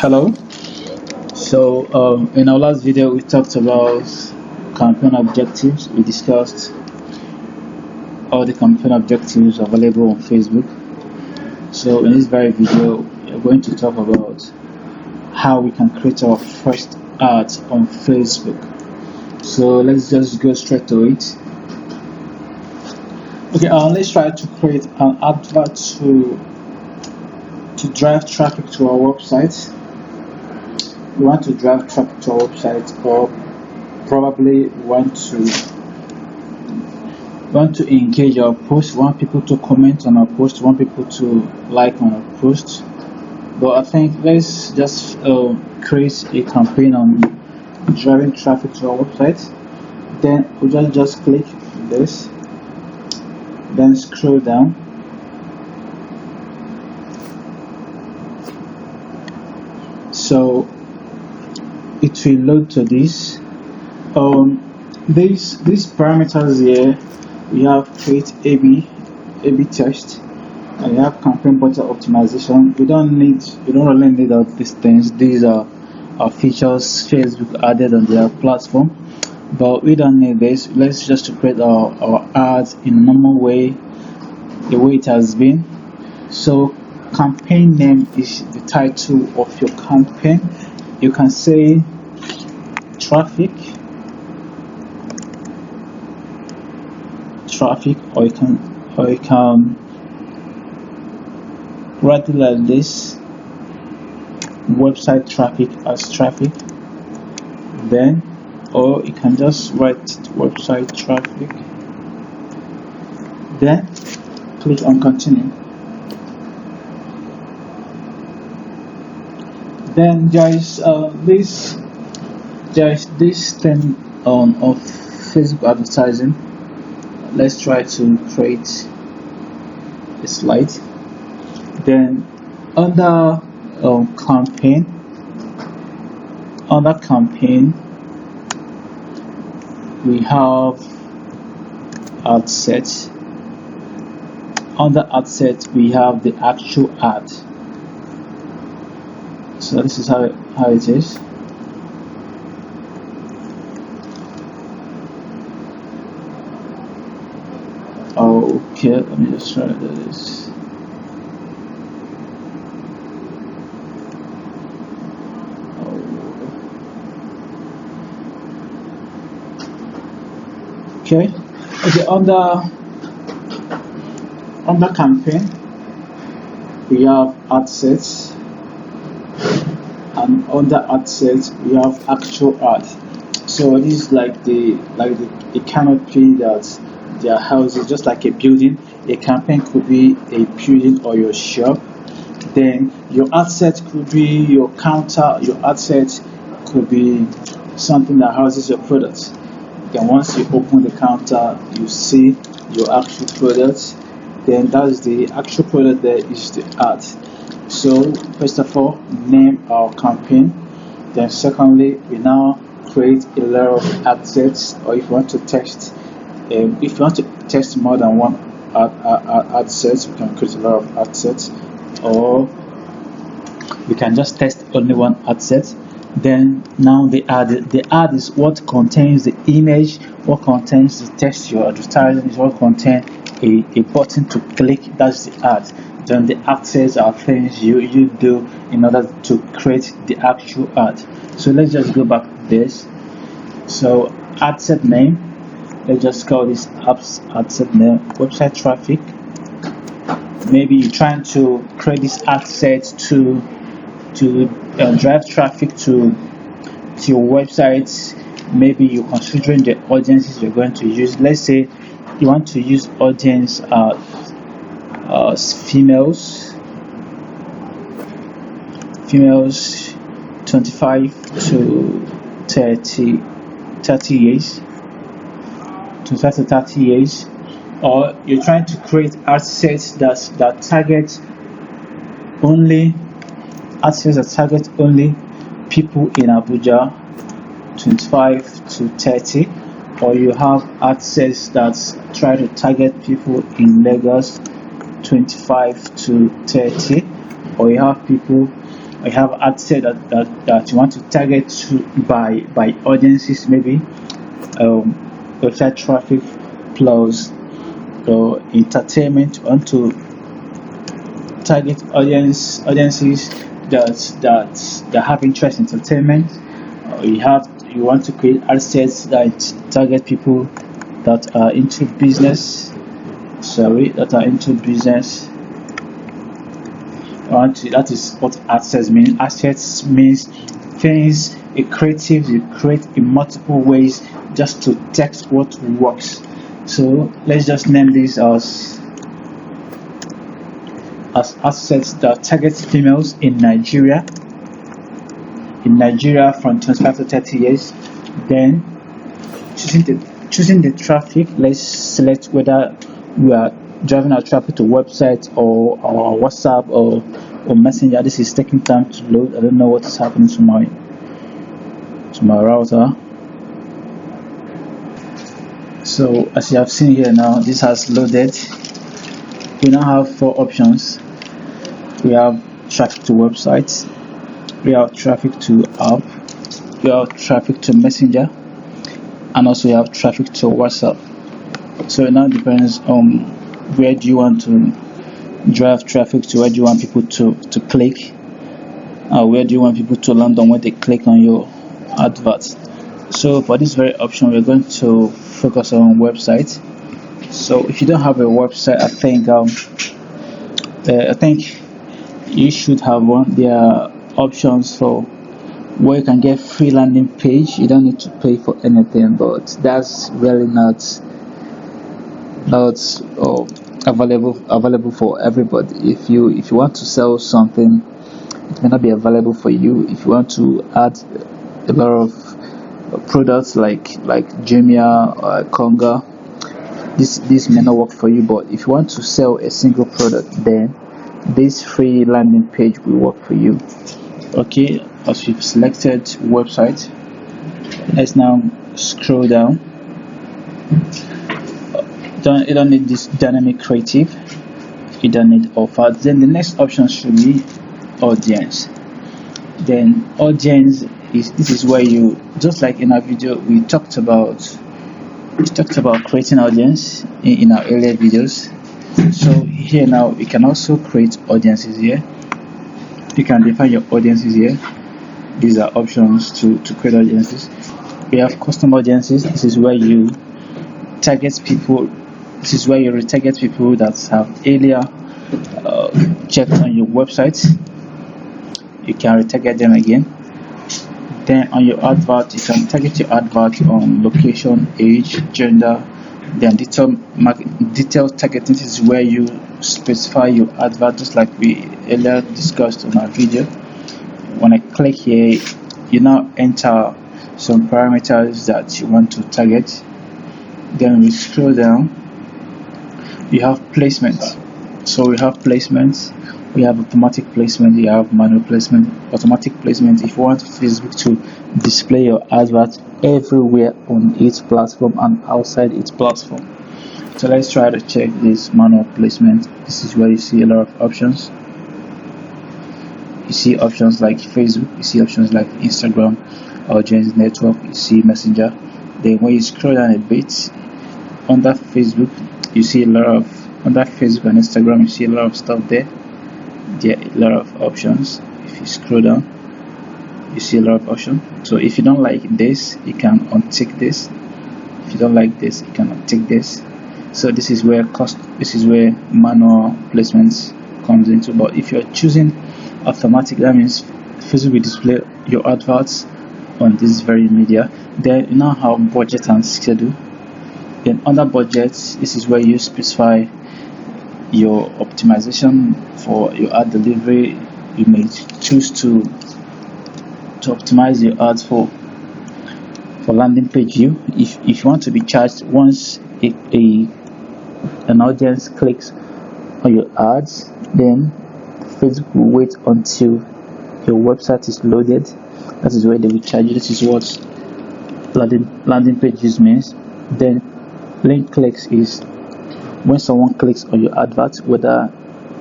Hello. In our last video, we talked about campaign objectives. We discussed all the campaign objectives available on Facebook. So, in this very video, we're going to talk about how we can create our first ads on Facebook. So, let's just go straight to it. Okay, let's try to create an advert to drive traffic to our website. We want to drive traffic to our website, or probably want to engage our post, want people to comment on our post, want people to like on our post. But I think let's just create a campaign on driving traffic to our website. Then we'll just click this, then scroll down. So it will load to this. These parameters here, we have create A/B test, and we have campaign budget optimization. We don't really need all these things. These are features Facebook added on their platform, but we don't need this. Let's just create our ads in a normal way, the way it has been. So campaign name is the title of your campaign. You can say traffic, or you can write it like this: website traffic as traffic. Then, or you can just write website traffic. Then click on continue. Then there is this thing of Facebook advertising. Let's try to create a slide. Then under campaign, we have ad set. Under ad set, we have the actual ad. So this is how it is. Okay, let me just try this. Okay, under campaign, we have ad sets. And under ad sets, we have actual ad. So this is like the canopy that their house is, just like a building. A campaign could be a building or your shop. Then your ad set could be your counter. Your ad set could be something that houses your products. Then once you open the counter, you see your actual product. Then that's the actual product. There is the ad. So first of all, name our campaign. Then secondly, we now create a lot of ad sets, or if you want to test more than one ad sets, we can create a lot of ad sets, or we can just test only one ad set. Then now the ad is what contains the image, what contains the text you're advertising, is what contains a button to click. That's the ad. Then the access are things you do in order to create the actual ad. So let's just go back to this. So ad set name, let's just call this ad set name website traffic. Maybe you're trying to create this ad set to drive traffic to your website. Maybe you're considering the audiences you're going to use. Let's say you want to use audience females 25 to 30 years, 25 to 30 years, or you're trying to create ad sets that target only people in Abuja, 25 to 30, or you have ad sets that try to target people in Lagos, 25 to 30, or you have people you have ad set that you want to target to by audiences, maybe website traffic plus entertainment. You want to target audiences that have interest in entertainment. You want to create ad sets that target people that are into business. That are into business. That is what assets mean. Assets means things a creative you create in multiple ways just to test what works. So let's just name this as assets that target females in Nigeria. From 25 to 30 years. Then choosing the traffic. Let's select whether we are driving our traffic to website or WhatsApp or Messenger. This is taking time to load. I don't know what is happening to my router. So as you have seen here now, this has loaded. We now have 4 options. We have traffic to websites, we have traffic to app, we have traffic to Messenger, and also we have traffic to WhatsApp. So it now depends on where do you want to drive traffic to, where do you want people to click, where do you want people to land on when they click on your adverts. So for this very option, we're going to focus on website. So if you don't have a website, I think you should have one. There are options for where you can get free landing page. You don't need to pay for anything, but that's really not available for everybody. If you want to sell something, it may not be available for you. If you want to add a lot of products like Jumia or Konga, this may not work for you. But if you want to sell a single product, then this free landing page will work for you. Okay, as we've selected website, let's now scroll down. You don't need this dynamic creative, you don't need offers. Then the next option should be audience. Then audience is where you, just like in our video, we talked about creating audience in our earlier videos. So here now you can also create audiences here. You can define your audiences here. These are options to create audiences. We have custom audiences. This is where you target people. This is where you retarget people that have earlier checked on your website. You can retarget them again. Then on your advert, you can target your advert on location, age, gender. Then detailed targeting is where you specify your advert, just like we earlier discussed on our video. When I click here, you now enter some parameters that you want to target. Then we scroll down, you have placement. So we have placements, we have automatic placement, you have manual placement. Automatic placement, if you want Facebook to display your advert everywhere on its platform and outside its platform. So let's try to check this manual placement. This is where you see a lot of options. You see options like Facebook, you see options like Instagram, Audience Network, you see Messenger. Then when you scroll down a bit, under Facebook you see under Facebook and Instagram you see a lot of stuff there. There are a lot of options. If you scroll down, you see a lot of options. So if you don't like this, you can untick this. If you don't like this, you can untick this. So this is where manual placements comes into. But if you're choosing automatic, that means Facebook will display your adverts on this very media. Then you now have budget and schedule. Then under budget, this is where you specify your optimization for your ad delivery. You may choose to optimize your ads for landing page view. If you want to be charged once an audience clicks on your ads, then Facebook will wait until your website is loaded. That is where they will charge you. This is what landing pages means. Then link clicks is when someone clicks on your advert, whether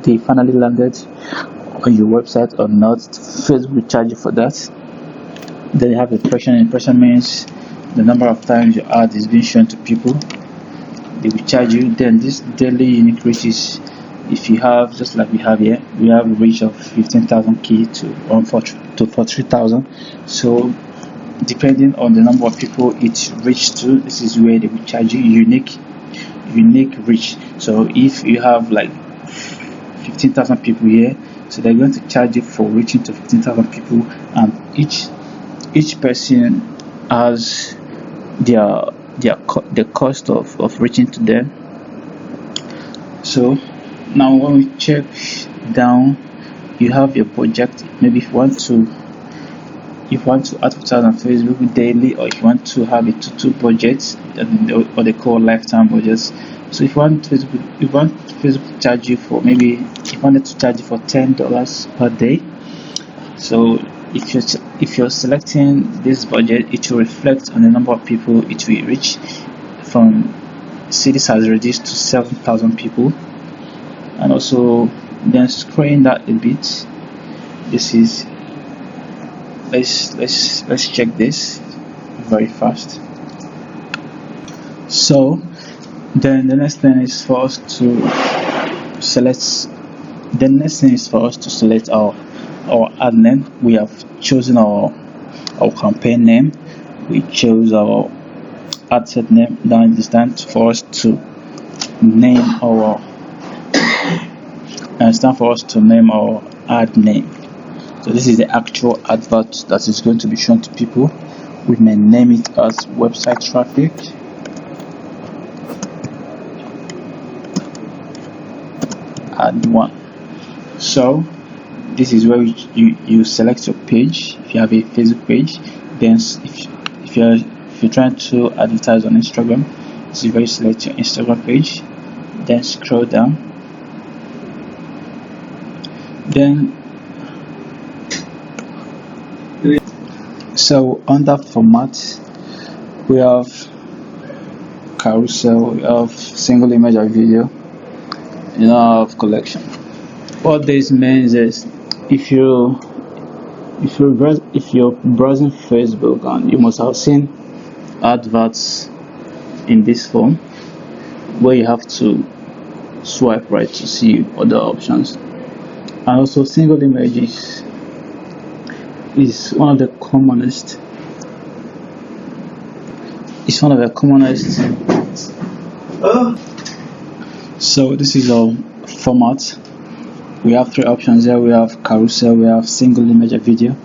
they finally landed on your website or not. Facebook will charge you for that. Then you have impression. Impression means the number of times your ad is being shown to people. They will charge you. Then this daily unique reach is, if you have, just like we have here, we have a reach of 15,000 key to 43,000. So depending on the number of people it reached to, this is where they will charge you unique reach. So if you have like 15,000 people here, so they're going to charge you for reaching to 15,000 people, and each person has the cost of reaching to them. So now when we check down, you have your project. Maybe if you want to advertise on Facebook daily, or if you want to have a two budget, what they call lifetime budgets. So if you want Facebook to charge you for, maybe if you wanted to charge you for $10 per day, so if you're selecting this budget, it will reflect on the number of people it will reach. From cities has reduced to 7,000 people. And also then scrolling that a bit, this is, let's check this very fast. So then the next thing is for us to select our ad name. We have chosen our campaign name. We chose our ad set name. Now it is time for us to name our ad name. So this is the actual advert that is going to be shown to people. We may name it as website traffic. Ad 1. So this is where you select your page. If you have a Facebook page, then if you're trying to advertise on Instagram, this is where you select your Instagram page. Then scroll down. Then so under format, we have carousel, we have single image or video, you know, have collection. What this means is, if you're browsing Facebook, and you must have seen adverts in this form where you have to swipe right to see other options. And also single images is one of the commonest. So this is our format. We have three options here. We have carousel, we have single image or video,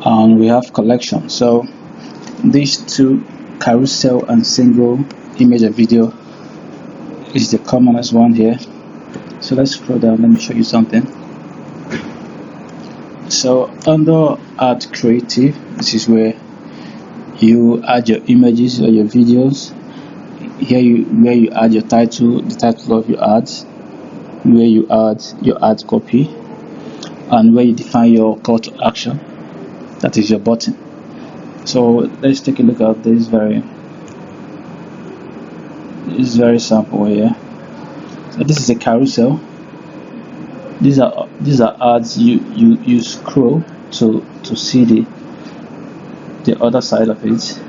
and we have collection. So these two, carousel and single image or video, is the commonest one here. So let's scroll down. Let me show you something. So under add creative, this is where you add your images or your videos. Here where you add your title, the title of your ads, where you add your ad copy, and where you define your call to action, that is your button. So let's take a look at this very sample here. So this is a carousel. These are ads you scroll to see the other side of it.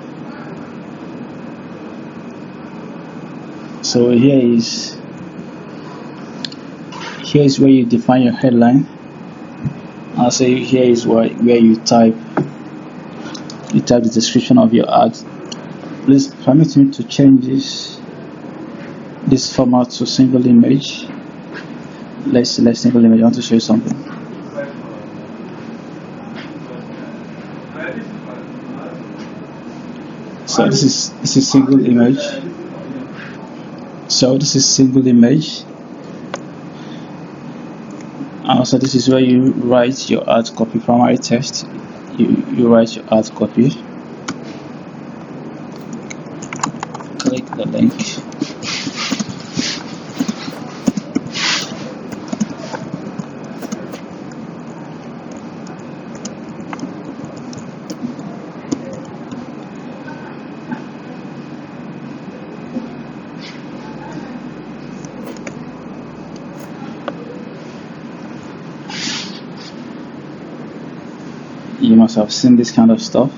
So here is where you define your headline. I'll say here is where you type the description of your ad. Please permit me to change this format to single image. Let's select single image. I want to show you something. So this is single image. So this is single image. And also this is where you write your ad copy. Primary text, you write your ad copy. Click the link. You must have seen this kind of stuff.